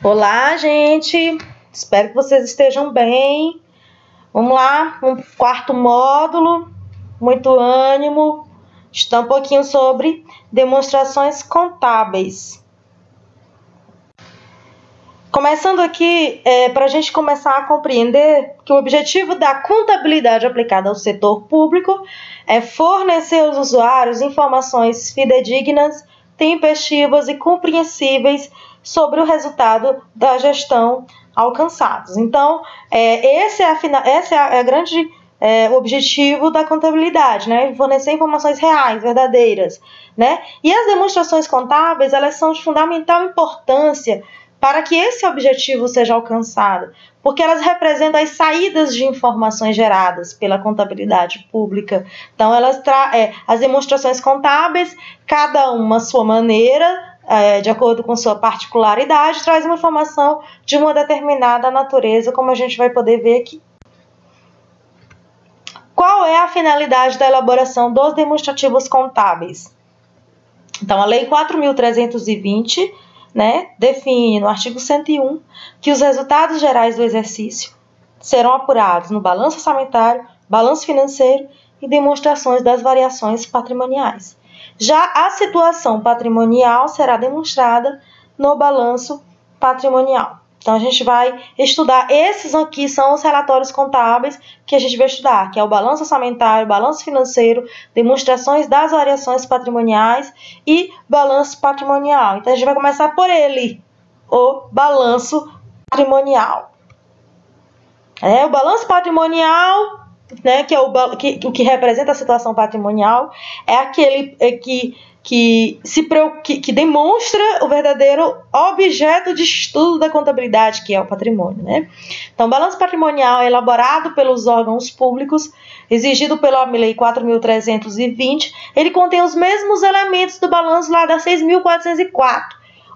Olá, gente! Espero que vocês estejam bem. Vamos lá, um quarto módulo, muito ânimo. Está um pouquinho sobre demonstrações contábeis. Começando aqui, para a gente começar a compreender que o objetivo da contabilidade aplicada ao setor público é fornecer aos usuários informações fidedignas, tempestivas e compreensíveis sobre o resultado da gestão alcançados. Então, esse é a grande objetivo da contabilidade, né? Fornecer informações reais, verdadeiras, né? E as demonstrações contábeis, elas são de fundamental importância para que esse objetivo seja alcançado, porque elas representam as saídas de informações geradas pela contabilidade pública. Então, as demonstrações contábeis, cada uma à sua maneira, de acordo com sua particularidade, traz uma informação de uma determinada natureza, como a gente vai poder ver aqui. Qual é a finalidade da elaboração dos demonstrativos contábeis? Então, a Lei 4.320, define no artigo 101 que os resultados gerais do exercício serão apurados no balanço orçamentário, balanço financeiro e demonstrações das variações patrimoniais. Já a situação patrimonial será demonstrada no balanço patrimonial. Então, a gente vai estudar, esses aqui são os relatórios contábeis que a gente vai estudar, que é o balanço orçamentário, balanço financeiro, demonstrações das variações patrimoniais e balanço patrimonial. Então, a gente vai começar por ele, o balanço patrimonial. O balanço patrimonial, que é o que representa a situação patrimonial, é aquele que demonstra o verdadeiro objeto de estudo da contabilidade, que é o patrimônio, Então, o balanço patrimonial é elaborado pelos órgãos públicos, exigido pela Lei 4.320, ele contém os mesmos elementos do balanço lá da 6.404,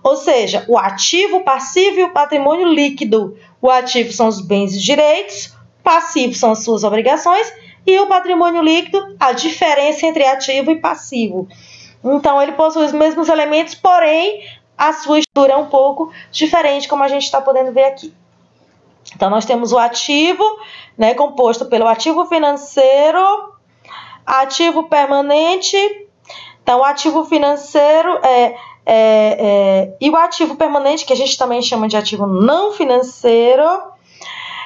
ou seja, o ativo, o passivo e o patrimônio líquido. O ativo são os bens e direitos, o passivo são as suas obrigações e o patrimônio líquido, a diferença entre ativo e passivo. Então, ele possui os mesmos elementos, porém, a sua estrutura é um pouco diferente, como a gente está podendo ver aqui. Então, nós temos o ativo, composto pelo ativo financeiro, ativo permanente. Então, o ativo financeiro e o ativo permanente, que a gente também chama de ativo não financeiro.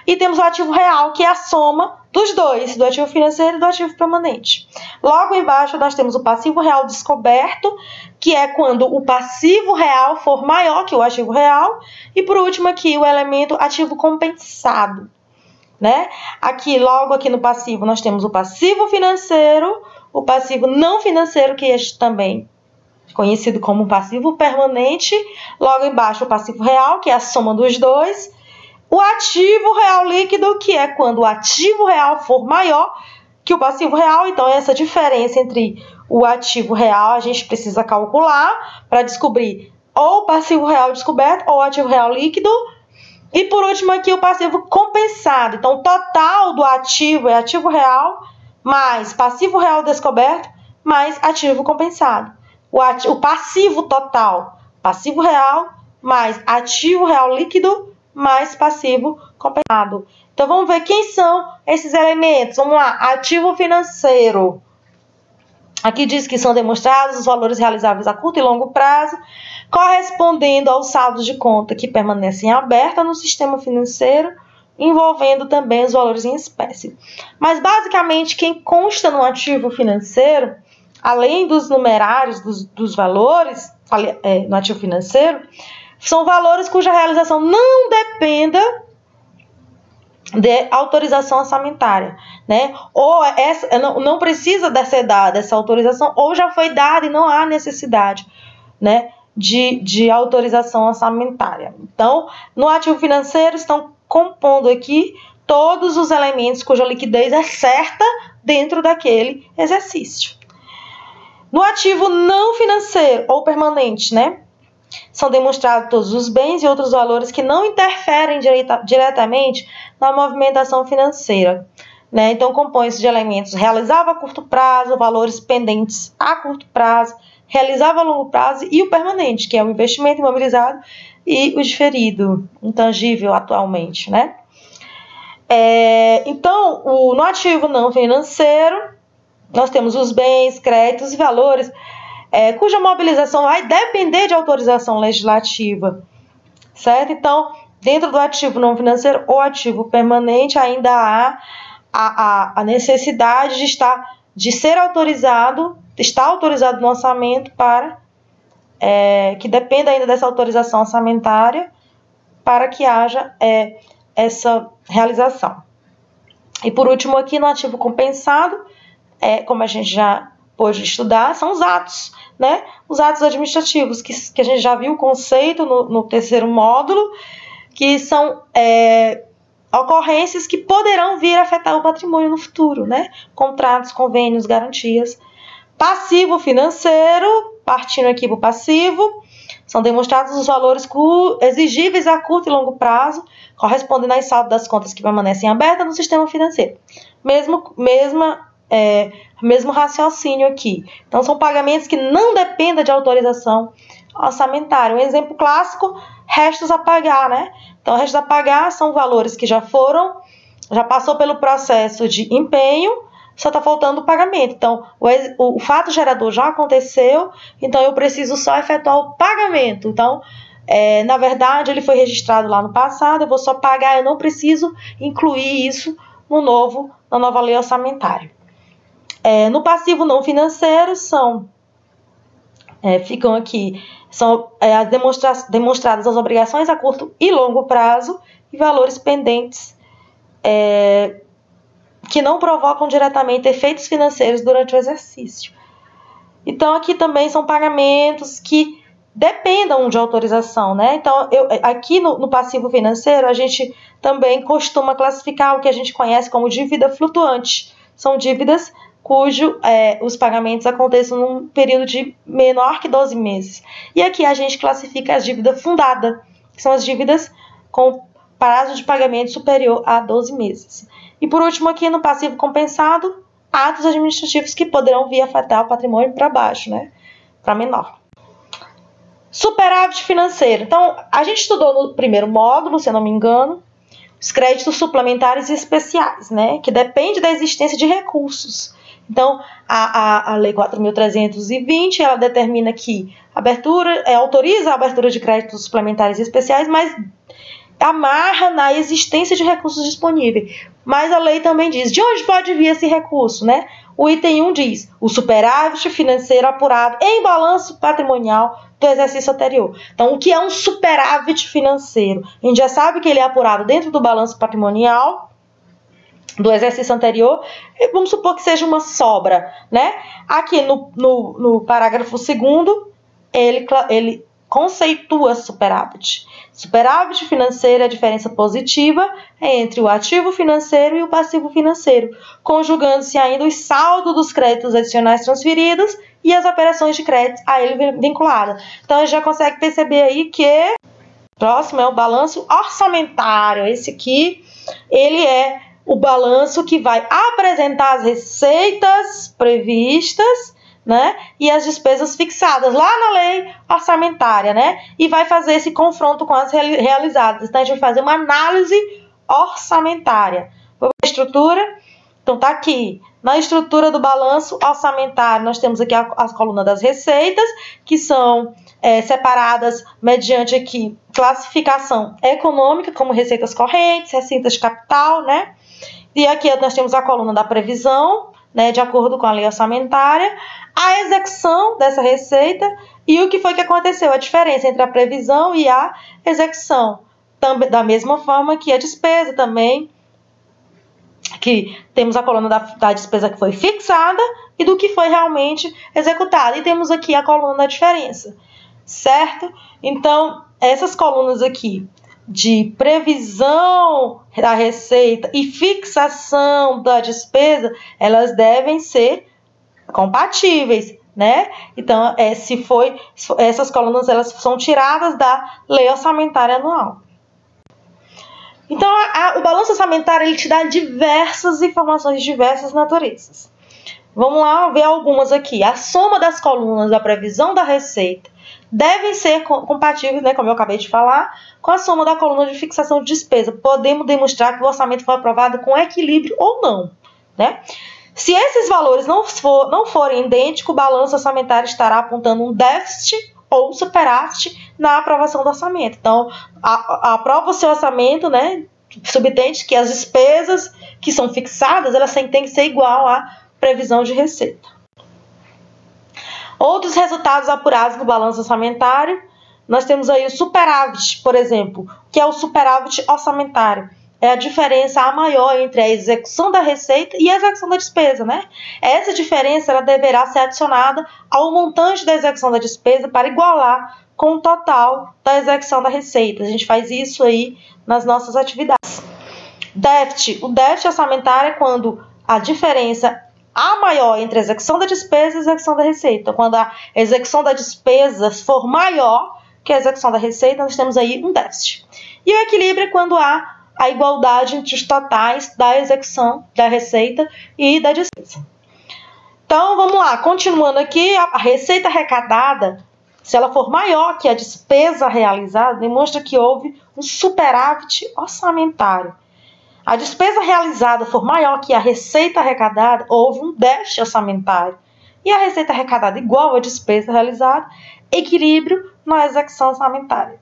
E temos o ativo real, que é a soma dos dois, do ativo financeiro e do ativo permanente. Logo embaixo, nós temos o passivo real descoberto, que é quando o passivo real for maior que o ativo real. E, por último, aqui, o elemento ativo compensado. Logo aqui no passivo, nós temos o passivo financeiro, o passivo não financeiro, que é também conhecido como passivo permanente. Logo embaixo, o passivo real, que é a soma dos dois. O ativo real líquido, que é quando o ativo real for maior que o passivo real. Então, essa diferença entre o ativo real a gente precisa calcular para descobrir ou o passivo real descoberto ou o ativo real líquido. E, por último, aqui o passivo compensado. Então, o total do ativo é ativo real mais passivo real descoberto mais ativo compensado. O passivo total, passivo real mais ativo real líquido mais passivo compensado. Então, vamos ver quem são esses elementos. Vamos lá, ativo financeiro. Aqui diz que são demonstrados os valores realizáveis a curto e longo prazo, correspondendo aos saldos de conta que permanecem abertos no sistema financeiro, envolvendo também os valores em espécie. Mas, basicamente, quem consta no ativo financeiro, além dos numerários dos valores no ativo financeiro, são valores cuja realização não dependa de autorização orçamentária, Ou não precisa ser dada essa autorização, ou já foi dada e não há necessidade, de autorização orçamentária. Então, no ativo financeiro estão compondo aqui todos os elementos cuja liquidez é certa dentro daquele exercício. No ativo não financeiro ou permanente, são demonstrados todos os bens e outros valores que não interferem diretamente na movimentação financeira. Então, compõe-se de elementos realizável a curto prazo, valores pendentes a curto prazo, realizável a longo prazo e o permanente, que é o investimento imobilizado e o diferido, intangível atualmente, né? Então, no ativo não financeiro, nós temos os bens, créditos e valores, cuja mobilização vai depender de autorização legislativa, certo? Então, dentro do ativo não financeiro ou ativo permanente, ainda há a necessidade de ser autorizado, estar autorizado no orçamento para que dependa ainda dessa autorização orçamentária para que haja essa realização. E por último aqui no ativo compensado, como a gente já pôde estudar, são os atos, né? Os atos administrativos, que a gente já viu o conceito no terceiro módulo, que são ocorrências que poderão vir a afetar o patrimônio no futuro, né? Contratos, convênios, garantias. Passivo financeiro, partindo aqui para o passivo, são demonstrados os valores exigíveis a curto e longo prazo, correspondendo ao saldo das contas que permanecem abertas no sistema financeiro. Mesmo raciocínio aqui. Então, são pagamentos que não dependem de autorização orçamentária. Um exemplo clássico, restos a pagar, né? Então, restos a pagar são valores que já passou pelo processo de empenho, só está faltando o pagamento. Então, o fato gerador já aconteceu, então eu preciso só efetuar o pagamento. Então, na verdade, ele foi registrado lá no passado, eu vou só pagar, eu não preciso incluir isso na nova lei orçamentária. No passivo não financeiro, ficam aqui, são demonstradas as obrigações a curto e longo prazo e valores pendentes que não provocam diretamente efeitos financeiros durante o exercício. Então, aqui também são pagamentos que dependam de autorização, né? Então, aqui no passivo financeiro, a gente também costuma classificar o que a gente conhece como dívida flutuante. São dívidas os pagamentos aconteçam num período de menor que 12 meses. E aqui a gente classifica as dívidas fundadas, que são as dívidas com prazo de pagamento superior a 12 meses. E por último aqui no passivo compensado, atos administrativos que poderão vir a afetar o patrimônio para baixo, né? Para menor. Superávit financeiro. Então, a gente estudou no primeiro módulo, se eu não me engano, os créditos suplementares e especiais, né? Que depende da existência de recursos. Então, a Lei 4.320, ela determina que autoriza a abertura de créditos suplementares e especiais, mas amarra na existência de recursos disponíveis. Mas a lei também diz de onde pode vir esse recurso, né? O item 1 diz o superávit financeiro apurado em balanço patrimonial do exercício anterior. Então, o que é um superávit financeiro? A gente já sabe que ele é apurado dentro do balanço patrimonial do exercício anterior, vamos supor que seja uma sobra, né? Aqui no parágrafo 2º, ele conceitua superávit. Superávit financeiro é a diferença positiva entre o ativo financeiro e o passivo financeiro, conjugando-se ainda o saldo dos créditos adicionais transferidos e as operações de crédito a ele vinculadas. Então, a gente já consegue perceber aí que o próximo é o balanço orçamentário. Esse aqui, ele é o balanço que vai apresentar as receitas previstas, né, e as despesas fixadas lá na lei orçamentária, né, e vai fazer esse confronto com as realizadas. Então, a gente vai fazer uma análise orçamentária. Vamos ver a estrutura? Então, tá aqui. Na estrutura do balanço orçamentário, nós temos aqui as colunas das receitas, que são separadas mediante aqui classificação econômica, como receitas correntes, receitas de capital, né? E aqui nós temos a coluna da previsão, né, de acordo com a lei orçamentária, a execução dessa receita e o que foi que aconteceu, a diferença entre a previsão e a execução. Também, da mesma forma que a despesa também, que temos a coluna da despesa que foi fixada e do que foi realmente executada. E temos aqui a coluna da diferença, certo? Então, essas colunas aqui de previsão da receita e fixação da despesa, elas devem ser compatíveis, né? Então, essas colunas elas são tiradas da lei orçamentária anual. Então, o balanço orçamentário ele te dá diversas informações de diversas naturezas. Vamos lá ver algumas aqui. A soma das colunas da previsão da receita, devem ser compatíveis, né, como eu acabei de falar, com a soma da coluna de fixação de despesa. Podemos demonstrar que o orçamento foi aprovado com equilíbrio ou não, né? Se esses valores não forem idênticos, o balanço orçamentário estará apontando um déficit ou um superávit na aprovação do orçamento. Então, aprova o seu orçamento, né, subtende que as despesas que são fixadas, elas têm que ser igual à previsão de receita. Outros resultados apurados no balanço orçamentário, nós temos aí o superávit, por exemplo. O que é o superávit orçamentário? É a diferença a maior entre a execução da receita e a execução da despesa, né? Essa diferença ela deverá ser adicionada ao montante da execução da despesa para igualar com o total da execução da receita. A gente faz isso aí nas nossas atividades. Déficit. O déficit orçamentário é quando a diferença a maior entre a execução da despesa e a execução da receita. Quando a execução da despesa for maior que a execução da receita, nós temos aí um déficit. E o equilíbrio é quando há a igualdade entre os totais da execução da receita e da despesa. Então, vamos lá. Continuando aqui, a receita arrecadada, se ela for maior que a despesa realizada, demonstra que houve um superávit orçamentário. A despesa realizada for maior que a receita arrecadada, houve um déficit orçamentário. E a receita arrecadada igual à despesa realizada, equilíbrio na execução orçamentária.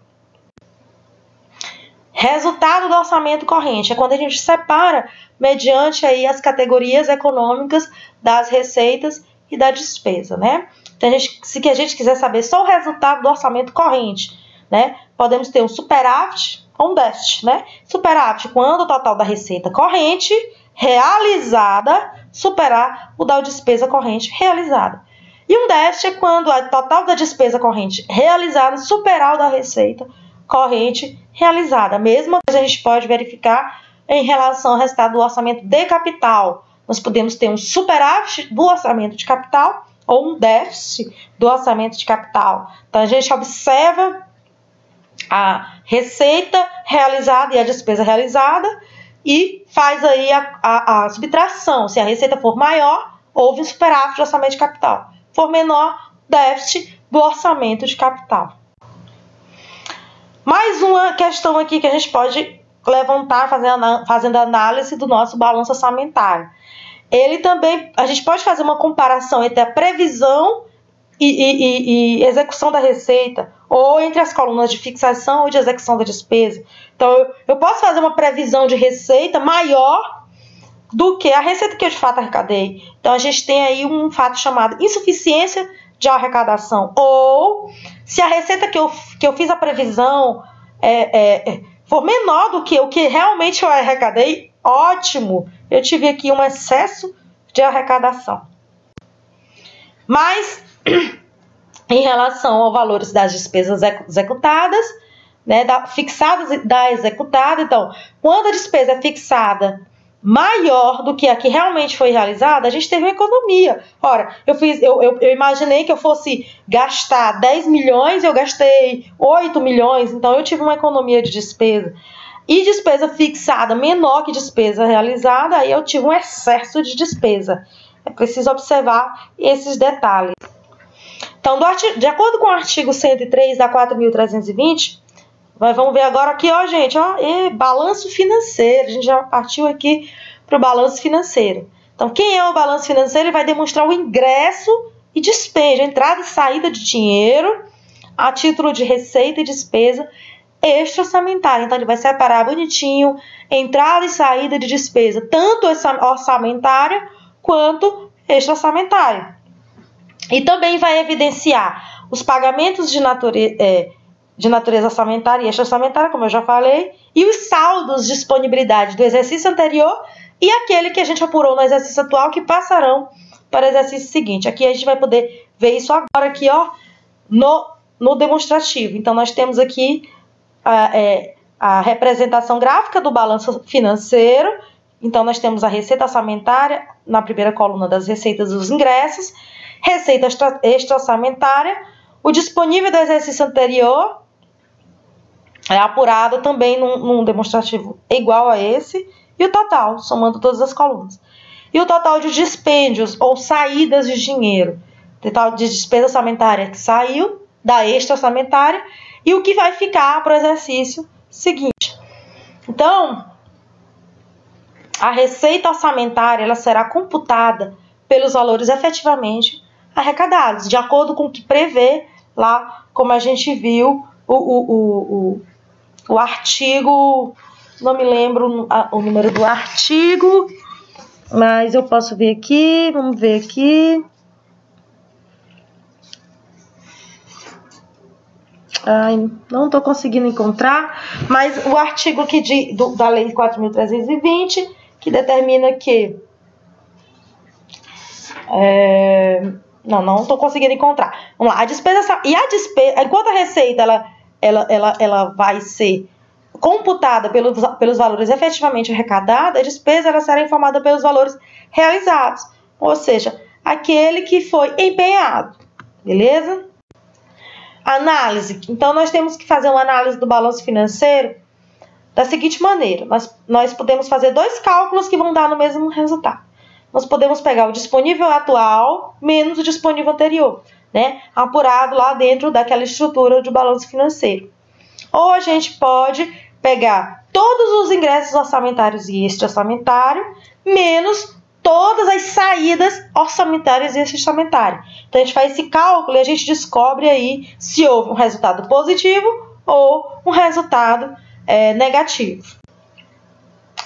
Resultado do orçamento corrente é quando a gente separa mediante aí as categorias econômicas das receitas e da despesa, né? Então, se a gente quiser saber só o resultado do orçamento corrente, né? Podemos ter um superávit ou um déficit, né? Superávit quando o total da receita corrente realizada superar o da despesa corrente realizada. E um déficit é quando o total da despesa corrente realizada superar o da receita corrente realizada. A mesma coisa a gente pode verificar em relação ao resultado do orçamento de capital. Nós podemos ter um superávit do orçamento de capital ou um déficit do orçamento de capital. Então, a gente observa a receita realizada e a despesa realizada e faz aí a subtração. Se a receita for maior, houve um superávit do orçamento de capital. For menor, déficit do orçamento de capital. Mais uma questão aqui que a gente pode levantar fazendo análise do nosso balanço orçamentário. Ele também, a gente pode fazer uma comparação entre a previsão e execução da receita, ou entre as colunas de fixação ou de execução da despesa. Então, eu posso fazer uma previsão de receita maior do que a receita que eu de fato arrecadei. Então, a gente tem aí um fato chamado insuficiência de arrecadação. Ou, se a receita que eu fiz a previsão for menor do que o que realmente eu arrecadei, ótimo, eu tive aqui um excesso de arrecadação. Mas, em relação aos valores das despesas executadas, né, fixadas e da executada, então, quando a despesa é fixada maior do que a que realmente foi realizada, a gente teve uma economia. Ora, eu imaginei que eu fosse gastar 10 milhões, eu gastei 8 milhões, então eu tive uma economia de despesa. E despesa fixada menor que despesa realizada, aí eu tive um excesso de despesa. É preciso observar esses detalhes. Então, de acordo com o artigo 103 da 4.320, vamos ver agora aqui, ó, gente, ó, balanço financeiro. A gente já partiu aqui para o balanço financeiro. Então, quem é o balanço financeiro? Ele vai demonstrar o ingresso e despejo, entrada e saída de dinheiro, a título de receita e despesa extra-orçamentária. Então, ele vai separar bonitinho entrada e saída de despesa, tanto orçamentária quanto extra-orçamentária. E também vai evidenciar os pagamentos de natureza orçamentária e extra-orçamentária, como eu já falei, e os saldos de disponibilidade do exercício anterior e aquele que a gente apurou no exercício atual, que passarão para o exercício seguinte. Aqui a gente vai poder ver isso agora aqui, ó, no demonstrativo. Então, nós temos aqui a representação gráfica do balanço financeiro. Então, nós temos a receita orçamentária na primeira coluna das receitas dos ingressos, receita extra-orçamentária, o disponível do exercício anterior é apurado também num demonstrativo igual a esse, e o total, somando todas as colunas. E o total de dispêndios ou saídas de dinheiro, total de despesa orçamentária que saiu da extra orçamentária e o que vai ficar para o exercício seguinte. Então, a receita orçamentária ela será computada pelos valores efetivamente arrecadados, de acordo com o que prevê lá, como a gente viu, o artigo, não me lembro o número do artigo, mas eu posso ver aqui, vamos ver aqui. Ai, não estou conseguindo encontrar, mas o artigo aqui da Lei 4.320, que determina que... Não estou conseguindo encontrar. Vamos lá, a despesa... Enquanto a receita ela vai ser computada pelos valores efetivamente arrecadados, a despesa ela será informada pelos valores realizados, ou seja, aquele que foi empenhado, beleza? Análise. Então, nós temos que fazer uma análise do balanço financeiro da seguinte maneira. Nós podemos fazer dois cálculos que vão dar no mesmo resultado. Nós podemos pegar o disponível atual menos o disponível anterior, né? Apurado lá dentro daquela estrutura de balanço financeiro. Ou a gente pode pegar todos os ingressos orçamentários e extra-orçamentários menos todas as saídas orçamentárias e extra-orçamentárias. Então, a gente faz esse cálculo e a gente descobre aí se houve um resultado positivo ou um resultado negativo.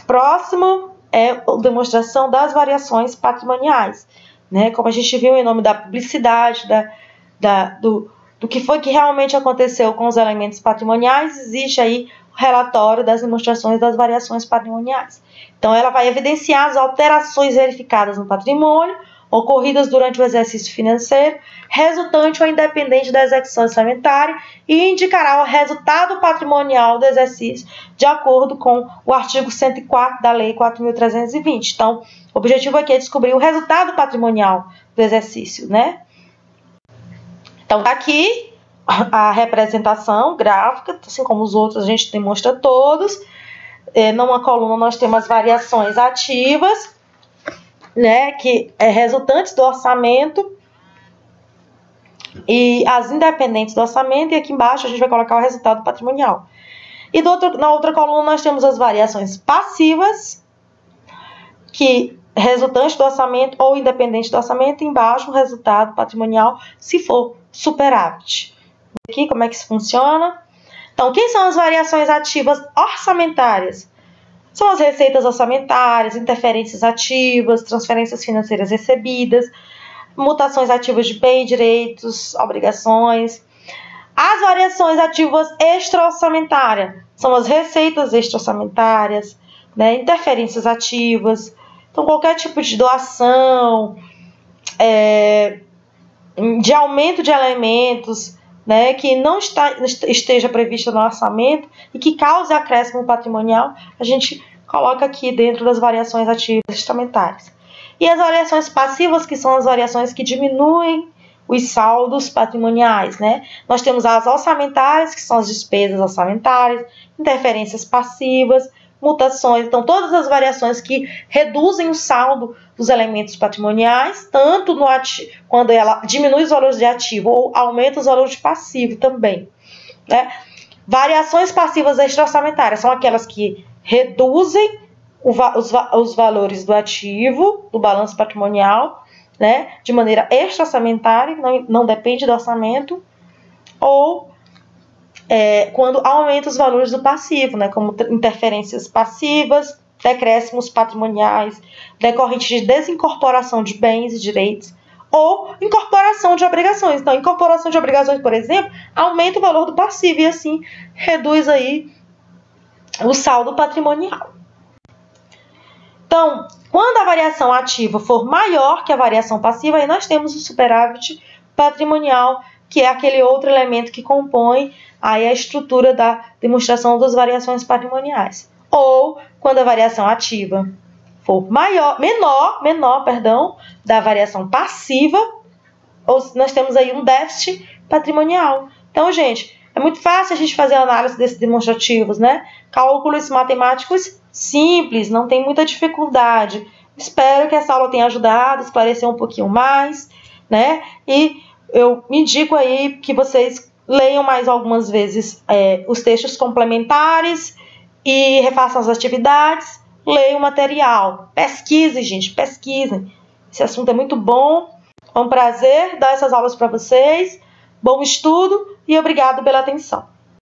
Próximo é a demonstração das variações patrimoniais, né? Como a gente viu em nome da publicidade, do que foi que realmente aconteceu com os elementos patrimoniais, existe aí o relatório das demonstrações das variações patrimoniais. Então, ela vai evidenciar as alterações verificadas no patrimônio, ocorridas durante o exercício financeiro, resultante ou independente da execução orçamentária, e indicará o resultado patrimonial do exercício, de acordo com o artigo 104 da Lei 4.320. Então, o objetivo aqui é descobrir o resultado patrimonial do exercício, né? Então, aqui a representação gráfica, assim como os outros a gente demonstra todos. Numa coluna nós temos as variações ativas, né, que é resultantes do orçamento, e as independentes do orçamento, e aqui embaixo a gente vai colocar o resultado patrimonial. E na outra coluna nós temos as variações passivas, que resultante do orçamento ou independente do orçamento, e embaixo o resultado patrimonial, se for superávit. Aqui como é que isso funciona? Então, quem são as variações ativas orçamentárias? São as receitas orçamentárias, interferências ativas, transferências financeiras recebidas, mutações ativas de bem, direitos, obrigações. As variações ativas extra-orçamentárias são as receitas extra-orçamentárias, né, interferências ativas. Então, qualquer tipo de doação, de aumento de elementos, né, que não esteja prevista no orçamento e que cause acréscimo patrimonial, a gente coloca aqui dentro das variações ativas orçamentárias. E as variações passivas, que são as variações que diminuem os saldos patrimoniais, né? Nós temos as orçamentárias, que são as despesas orçamentárias, interferências passivas, mutações, então todas as variações que reduzem o saldo dos elementos patrimoniais, tanto quando ela diminui os valores de ativo ou aumenta os valores de passivo também, né? Variações passivas extra-orçamentárias são aquelas que reduzem os valores do ativo, do balanço patrimonial, né, de maneira extra-orçamentária, não depende do orçamento, ou quando aumenta os valores do passivo, né, como interferências passivas, decréscimos patrimoniais, decorrentes de desincorporação de bens e direitos, ou incorporação de obrigações. Então, incorporação de obrigações, por exemplo, aumenta o valor do passivo e assim reduz aí o saldo patrimonial. Então, quando a variação ativa for maior que a variação passiva, aí nós temos o superávit patrimonial, que é aquele outro elemento que compõe aí a estrutura da demonstração das variações patrimoniais. Ou quando a variação ativa for menor da variação passiva, nós temos aí um déficit patrimonial. Então, gente, é muito fácil a gente fazer a análise desses demonstrativos, né? Cálculos matemáticos simples, não tem muita dificuldade. Espero que essa aula tenha ajudado a esclarecer um pouquinho mais, né? E eu indico aí que vocês leiam mais algumas vezes os textos complementares e refaçam as atividades, leiam o material. Pesquisem, gente, pesquisem. Esse assunto é muito bom. É um prazer dar essas aulas para vocês. Bom estudo e obrigado pela atenção.